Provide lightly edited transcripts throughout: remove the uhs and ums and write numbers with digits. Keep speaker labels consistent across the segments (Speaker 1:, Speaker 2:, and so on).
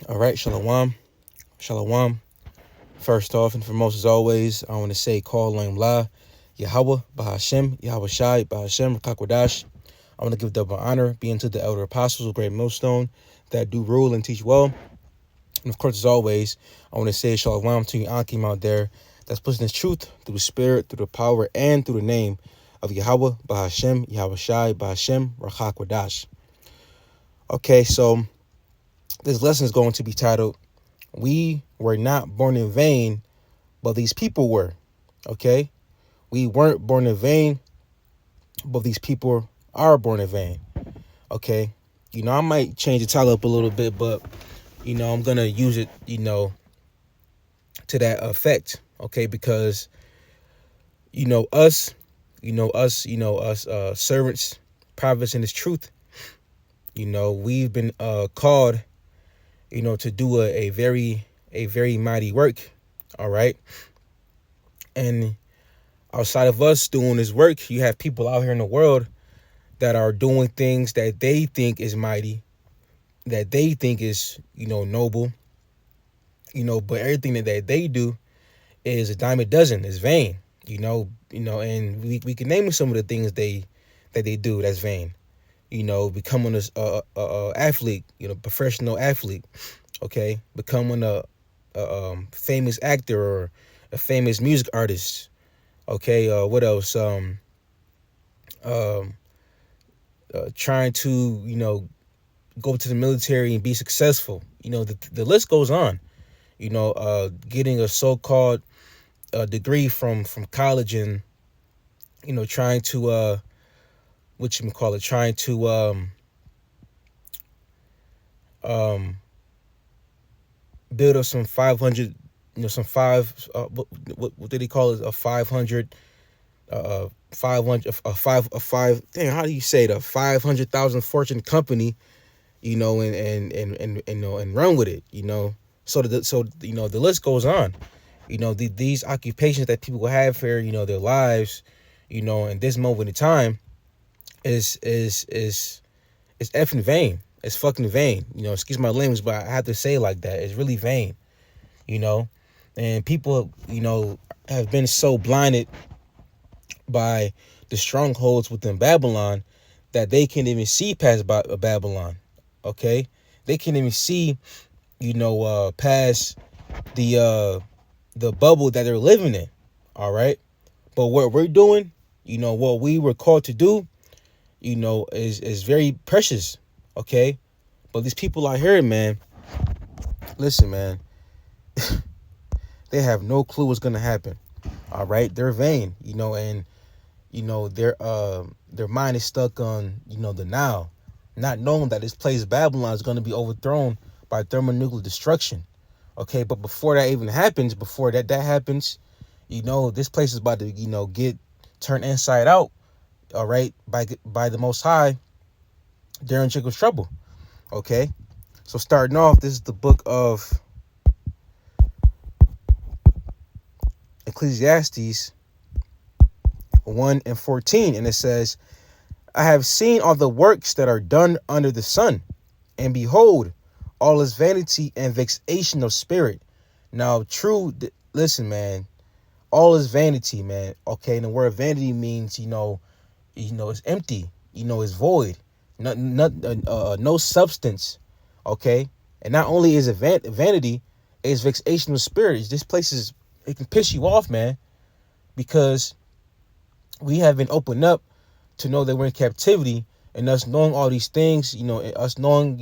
Speaker 1: All right, Shalom. Shalom. First off and foremost, as always, I want to say, call Lam La, Yahweh, Bahashem, Yahweh Shai, Bahashem, Kakwadash. I want to give double honor, being to the elder apostles of Great Millstone that do rule and teach well. And of course, as always, I want to say Shalom to you, Akim out there that's pushing this truth through the spirit, through the power, and through the name of Yahweh, Bahashem, Yahweh Shai, Bahashem, Rachakwadash. Okay, so this lesson is going to be titled, We Were Not Born in Vain, but These People Were. Okay? We weren't born in vain, but these people are born in vain. Okay? I might change the title up a little bit, but, I'm going to use it, to that effect. Okay? Because, us servants, prophets in this truth, we've been called, to do a very mighty work. All right. And outside of us doing this work, you have people out here in the world that are doing things that they think is mighty, that they think is, noble, but everything that they do is a dime a dozen, is vain, and we can name some of the things that they do that's vain, becoming a athlete, professional athlete, okay, becoming a famous actor or a famous music artist, okay, what else, trying to, go to the military and be successful. The list goes on. Getting a so-called degree from college and, trying to, trying to, build up some 500, what did he call it? A 500, 500, a five, dang, how do you say it? A 500,000 fortune company, and run with it, So the list goes on. These occupations that people have here, their lives, in this moment in time is effing vain. It's fucking vain. Excuse my language, but I have to say it like that. It's really vain, and people, have been so blinded by the strongholds within Babylon that they can't even see past Babylon. Okay, they can't even see, past the bubble that they're living in. All right, but what we're doing, what we were called to do, is very precious. Okay, but these people out here, man, listen, man, they have no clue what's gonna happen. All right, they're vain, and their mind is stuck on, the now, not knowing that this place Babylon is going to be overthrown by thermonuclear destruction. Okay, but before that even happens, before that happens, this place is about to, get turned inside out. All right, by the Most High during Jacob's trouble. Okay, so starting off, this is the book of Ecclesiastes 1:14, and it says, I have seen all the works that are done under the sun, and behold, all is vanity and vexation of spirit. Now, listen, man, all is vanity, man. Okay, and the word vanity means, it's empty, it's void, no substance. Okay, and not only is it vanity, it's vexation of spirit. This place it can piss you off, man, because we have been opened up to know that we're in captivity, and us knowing all these things, us knowing,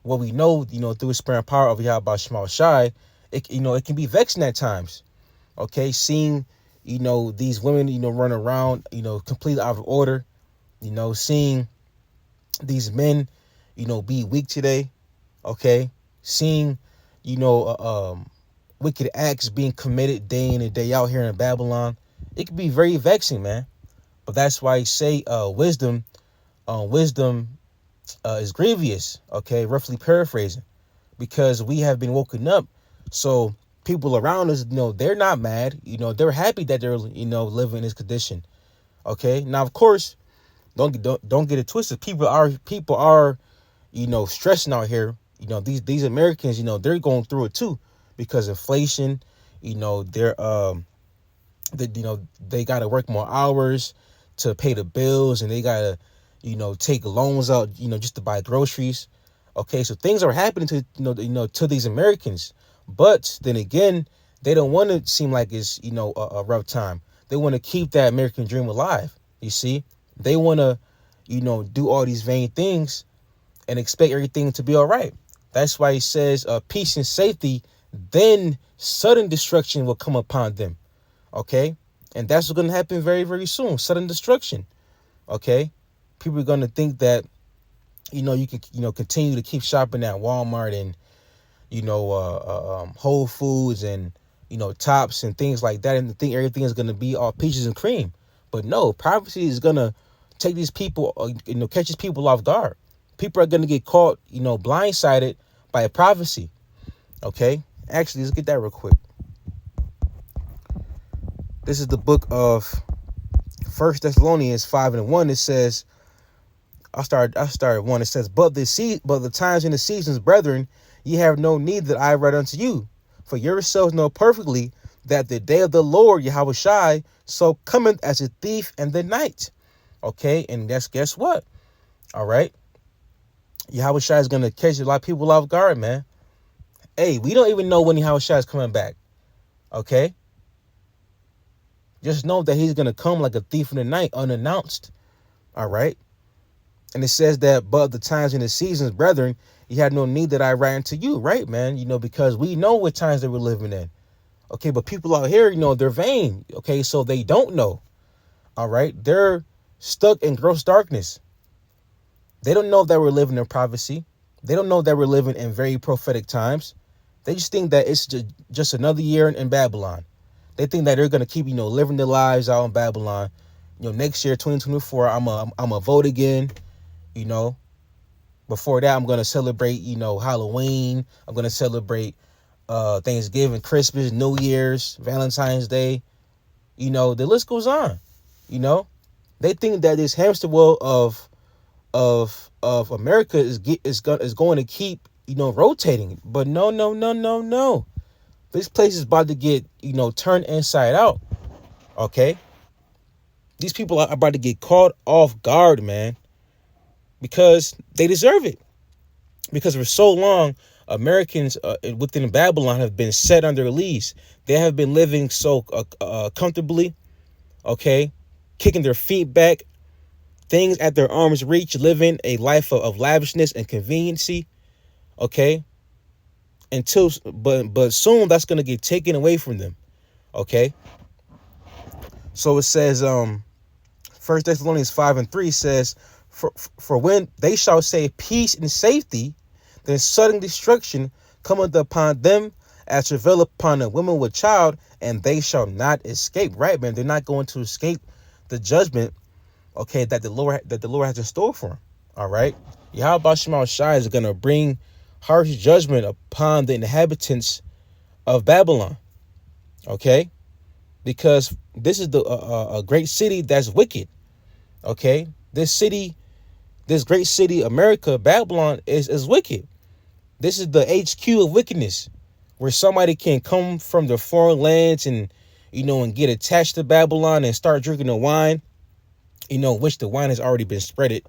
Speaker 1: what we know, through the spirit and power of Yahweh Shema Shai, it can be vexing at times. Okay, seeing, these women, run around, completely out of order, seeing these men, be weak today. Okay, seeing, wicked acts being committed day in and day out here in Babylon, it can be very vexing, man. But that's why I say wisdom is grievous, okay, roughly paraphrasing, because we have been woken up. So people around us, they're not mad, they're happy that they're, living in this condition. Okay, now of course, don't get it twisted. People are stressing out here, These Americans, they're going through it too, because inflation. They got to work more hours to pay the bills, and they got to, take loans out, just to buy groceries. Okay, so things are happening to to these Americans, but then again, they don't want to seem like it's a rough time. They want to keep that American dream alive. You see, they want to do all these vain things and expect everything to be all right. That's why he says peace and safety, then sudden destruction will come upon them. Okay, and that's what's going to happen very, very soon. Sudden destruction. Okay, people are going to think that you can continue to keep shopping at Walmart and Whole Foods and Tops and things like that, and think everything is going to be all peaches and cream. But no, prophecy is going to take these people, catch these people off guard. People are going to get caught, blindsided by a prophecy. Okay, actually, let's get that real quick. This is the book of 1 Thessalonians 5:1. It says, I started 1. It says, but the times and the seasons, brethren, ye have no need that I write unto you. For yourselves know perfectly that the day of the Lord, Yahushai, so cometh as a thief in the night. Okay, and guess what? All right. Yahushai is going to catch a lot of people off guard, man. Hey, we don't even know when Yahushai is coming back. Okay. Just know that he's going to come like a thief in the night, unannounced. All right. And it says that, but the times and the seasons, brethren, you had no need that I write unto you, right, man? Because we know what times that we're living in. Okay, but people out here, they're vain. Okay, so they don't know. All right, they're stuck in gross darkness. They don't know that we're living in prophecy. They don't know that we're living in very prophetic times. They just think that it's just another year in Babylon. They think that they're going to keep, living their lives out in Babylon. Next year, 2024, I'm a vote again. Before that, I'm going to celebrate, Halloween. I'm going to celebrate Thanksgiving, Christmas, New Year's, Valentine's Day. The list goes on. They think that this hamster wheel of America is going to keep, rotating. But no. This place is about to get, turned inside out. Okay? These people are about to get caught off guard, man. Because they deserve it. Because for so long, Americans within Babylon have been set under lease. They have been living so comfortably, okay, kicking their feet back, things at their arm's reach, living a life of lavishness and conveniency, okay. But soon that's gonna get taken away from them, okay. So it says, 1 Thessalonians 5:3 says, For when they shall say peace and safety, then sudden destruction cometh upon them as travail upon a woman with child, and they shall not escape. Right, man? They're not going to escape the judgment, okay, that the Lord has in store for them. All right. Yahweh Shema Shai is going to bring harsh judgment upon the inhabitants of Babylon. Okay, because this is a great city that's wicked. Okay, this great city, America, Babylon, is wicked. This is the HQ of wickedness, where somebody can come from the foreign lands and, and get attached to Babylon and start drinking the wine, which the wine has already been spreaded,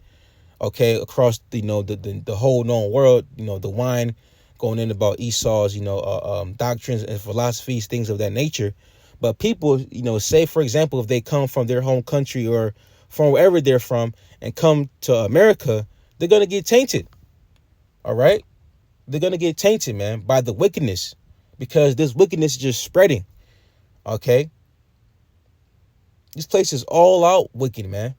Speaker 1: okay, across, the whole known world, the wine going in about Esau's, doctrines and philosophies, things of that nature. But people, say, for example, if they come from their home country or from wherever they're from and come to America, they're going to get tainted. All right. They're going to get tainted, man, by the wickedness, because this wickedness is just spreading. Okay. This place is all out wicked, man.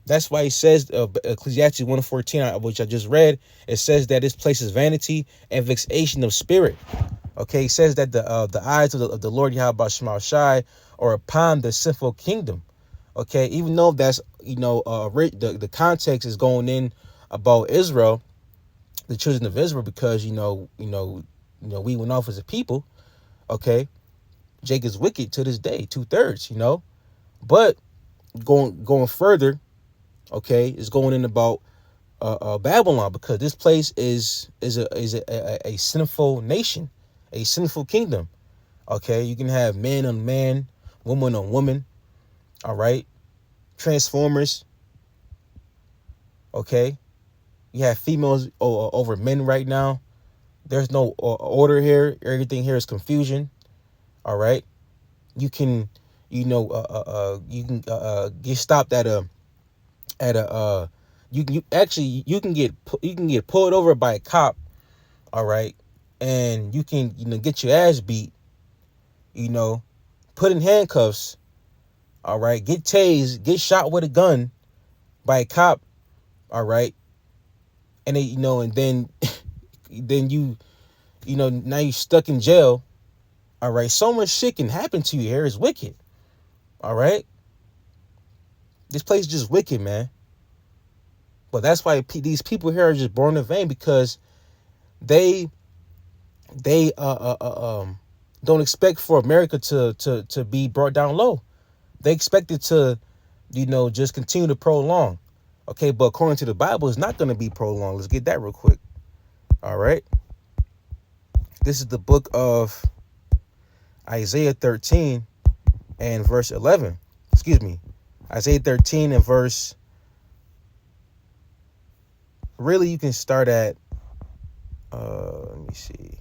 Speaker 1: That's why he says, Ecclesiastes 1:14, which I just read, it says that this place is vanity and vexation of spirit. Okay, he says that the eyes of the Lord Yahweh Shema Shai are upon the sinful kingdom. Okay, even though that's, the context is going in about Israel, the children of Israel, because, we went off as a people. Okay, Jacob's wicked to this day, 2/3, But going further, okay, is going in about Babylon, because this place is a sinful nation, a sinful kingdom. Okay, you can have man on man, woman on woman. All right, Transformers. Okay, you have females over men right now. There's no order here. Everything here is confusion. All right, you can, you can get stopped at a you can get pulled over by a cop. All right, and you can get your ass beat. Put in handcuffs. All right, get tased, get shot with a gun by a cop. All right, and and then then now you're stuck in jail. All right, so much shit can happen to you here. It's wicked. All right, this place is just wicked, man. But that's why these people here are just born in vain, because they don't expect for America to be brought down low. They expect it to, just continue to prolong. Okay, but according to the Bible, it's not going to be prolonged. Let's get that real quick. All right. This is the book of Isaiah 13 and verse 11. Excuse me. Isaiah 13 and verse. Really, you can start at, let me see.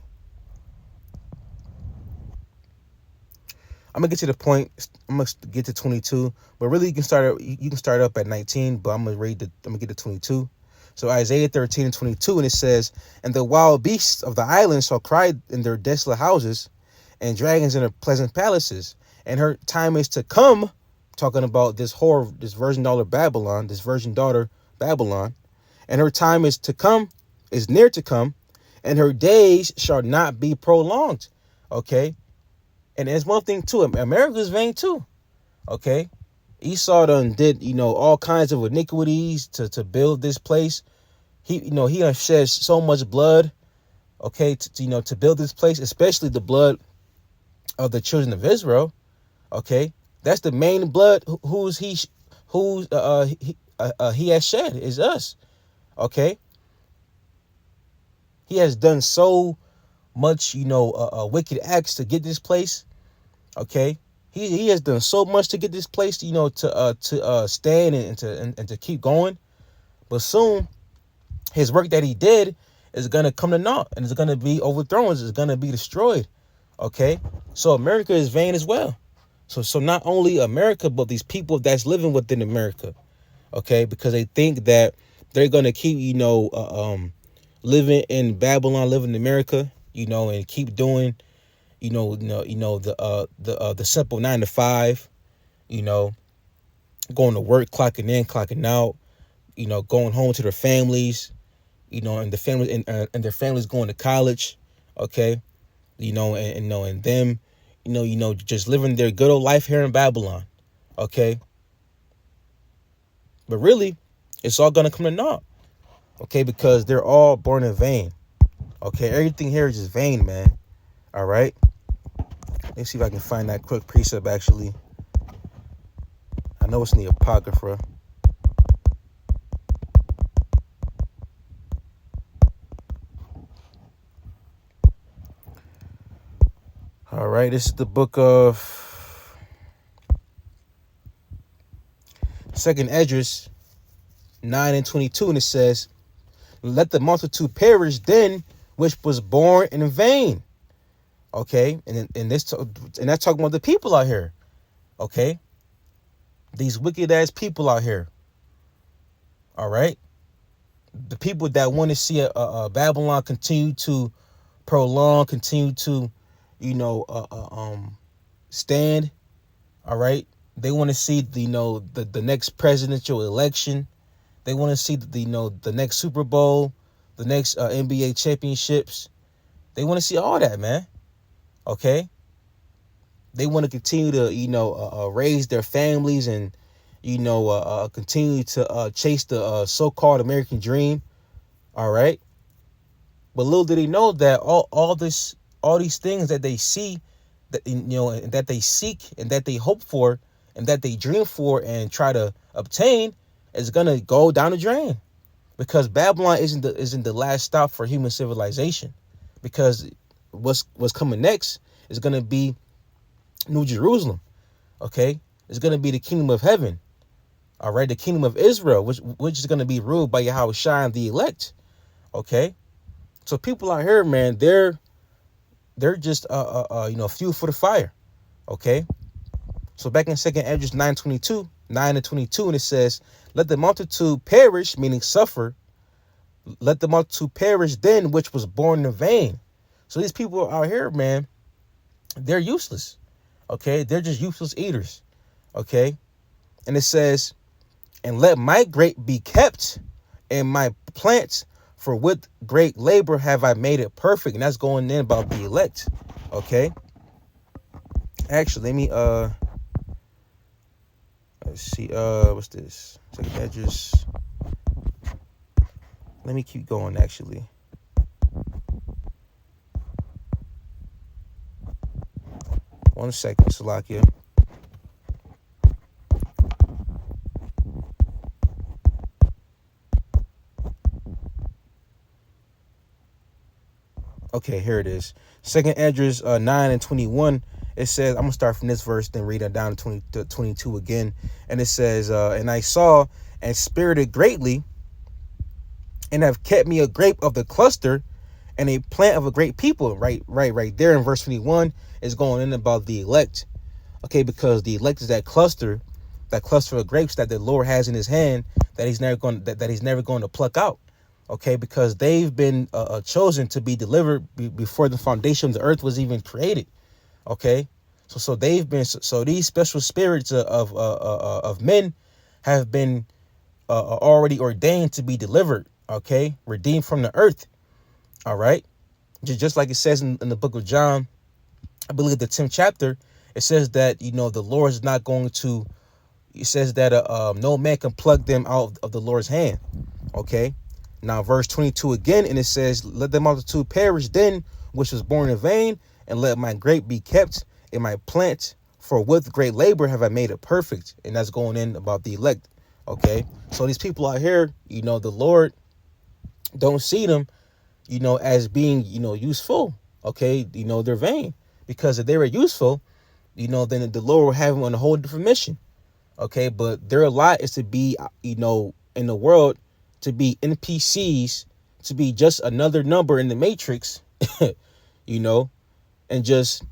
Speaker 1: I'm gonna get to the point. I'm gonna get to 22, but really you can start up at 19. But I'm gonna get to 22. So Isaiah 13 and 22, and it says, "And the wild beasts of the islands shall cry in their desolate houses, and dragons in their pleasant palaces. And her time is to come," talking about this virgin daughter Babylon. "And her time is to come, is near to come, and her days shall not be prolonged." Okay. And there's one thing too. America's vain too. Okay. Esau did, all kinds of iniquities to build this place. He done shed so much blood. Okay. To build this place, especially the blood of the children of Israel. Okay. That's the main blood he has shed is us. Okay. He has done so much, wicked acts to get this place. Okay, he has done so much to get this place, to stand and to keep going. But soon, his work that he did is gonna come to naught, and it's gonna be overthrown. It's gonna be destroyed. Okay, so America is vain as well. So not only America, but these people that's living within America. Okay, because they think that they're gonna keep, living in Babylon, living in America, and keep doing, the simple 9 to 5, going to work, clocking in, clocking out, going home to their families, and the families and their families going to college, okay, and them, just living their good old life here in Babylon, okay. But really, it's all gonna come to naught, okay, because they're all born in vain. Okay, everything here is just vain, man. All right. Let's see if I can find that quick precept, actually. I know it's in the Apocrypha. All right, this is the book of 2nd Esdras 9 and 22, and it says, "Let the multitude perish then which was born in vain." Okay, and that's talking about the people out here. Okay, these wicked ass people out here. All right, the people that want to see a Babylon continue to prolong, continue to, stand. All right, they want to see the next presidential election. They want to see the next Super Bowl, the next NBA championships. They want to see all that, man. Okay. They want to continue to, raise their families and, continue to chase the so-called American dream. All right. But little did they know that all these things that they see, that, and that they seek and that they hope for and that they dream for and try to obtain is going to go down the drain. because Babylon isn't the last stop for human civilization, because what's coming next is going to be New Jerusalem. Okay, it's going to be the kingdom of heaven. All right, the kingdom of Israel, which is going to be ruled by Yahweh Shai and the elect. Okay, so people out here, man, they're just fuel for the fire. Okay, so back in 2nd Esdras 9:22, and it says, "Let the multitude perish," meaning suffer. "Let the multitude perish then, which was born in vain." So these people out here, man, they're useless. Okay, they're just useless eaters. Okay, and it says, "And let my grape be kept, and my plants, for with great labor have I made it perfect." And that's going in about the elect. Okay. Actually, let me let's see, what's this? Edges. Let me keep going actually. One second, Salakia. Okay, here it is. 2nd Esdras 9:21. It says, I'm gonna start from this verse, then read it down to 22 again. And it says, "And I saw and spirited greatly, and have kept me a grape of the cluster, and a plant of a great people." Right there in verse 21 is going in about the elect. Okay, because the elect is that cluster of grapes that the Lord has in his hand, that he's never going to pluck out. Okay, because they've been chosen to be delivered before the foundation of the earth was even created. Okay, so they've been, so these special spirits of men have been already ordained to be delivered. Okay, redeemed from the earth. All right, just like it says in the book of John, I believe the 10th chapter, it says that the Lord is not going to. It says that no man can pluck them out of the Lord's hand. Okay. Now, verse 22 again, and it says, "Let the multitude perish then, which was born in vain, and let my grape be kept in my plant, for with great labor have I made it perfect." And that's going in about the elect. Okay, so these people out here, the Lord don't see them, as being, useful. Okay, they're vain, because if they were useful, then the Lord will have them on a whole different mission. Okay, but their lot is to be, in the world, to be NPCs, to be just another number in the matrix, and just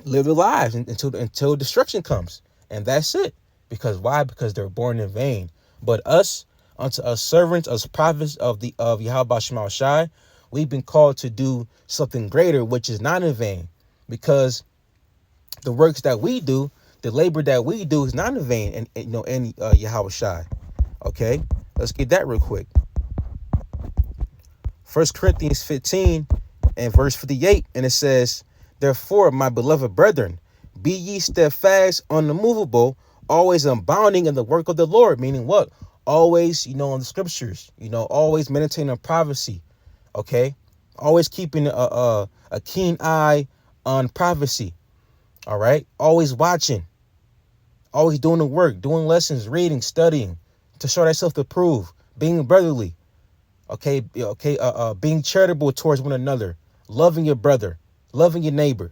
Speaker 1: live their lives until destruction comes. And that's it. Because why? Because they're born in vain. But us, unto us servants, us prophets of Yahweh Shema Shai, we've been called to do something greater, which is not in vain. Because the works that we do, the labor that we do, is not in vain, and Yahweh Shai. Okay, let's get that real quick. 1 Corinthians 15 and verse 58, and it says, "Therefore, my beloved brethren, be ye steadfast, unmovable, always abounding in the work of the Lord." Meaning what? Always, in the scriptures, always meditating on prophecy. Okay, always keeping a keen eye on prophecy. All right, always watching, always doing the work, doing lessons, reading, studying, to show thyself to prove, being brotherly. Okay, being charitable towards one another, loving your brother, loving your neighbor.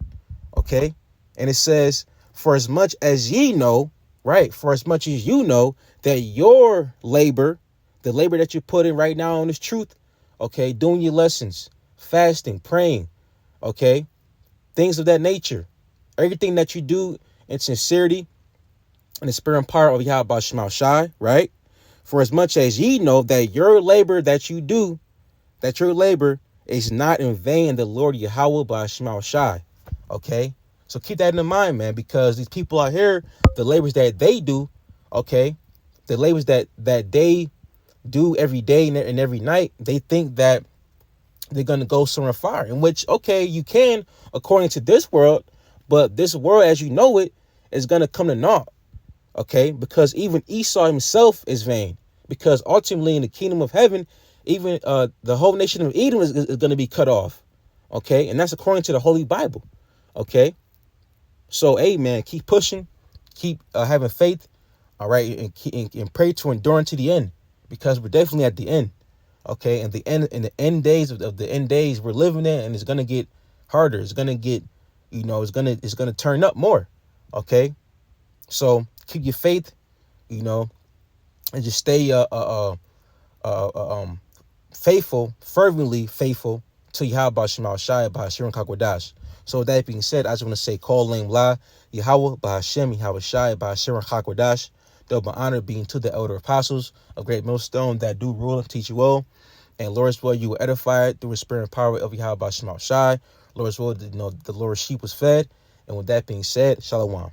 Speaker 1: Okay, and it says, "For as much as ye know," right? "For as much as you know that your labor, the labor that you're putting right now on this truth, okay, doing your lessons, fasting, praying, okay, things of that nature, everything that you do in sincerity and the spirit and power of Yahweh Shema Shai, right? For as much as ye know that your labor that you do, that your labor is not in vain in the Lord Yahweh by Shema Shai." Okay, so keep that in mind, man, because these people out here, the labors that they do, okay, the labors that they do every day and every night, they think that they're going to go somewhere far, in which, okay, you can, according to this world, but this world as you know it is going to come to naught. Okay, because even Esau himself is vain, because ultimately in the kingdom of heaven, even the whole nation of Edom is going to be cut off. Okay, and that's according to the Holy Bible. Okay, so hey, man, keep pushing, keep having faith. All right, and pray to endure to the end, because we're definitely at the end. Okay, and in the end days of the end days we're living in, and it's gonna get harder. It's gonna get, it's gonna turn up more. Okay, so keep your faith, you know, and just stay faithful, fervently faithful to Yahweh Shema Shai Bahashim Kakwadash. So with that being said, I just want to say, call Lame La, Yahweh Bahashim Yahweh Shai Bahashim Kakwadash. Double honor being to the elder apostles of Great Millstone that do rule and teach you all. And Lord's will, you were edified through the spirit and power of Yahweh Shema Shai. Lord's will, the Lord's sheep was fed. And with that being said, Shalom.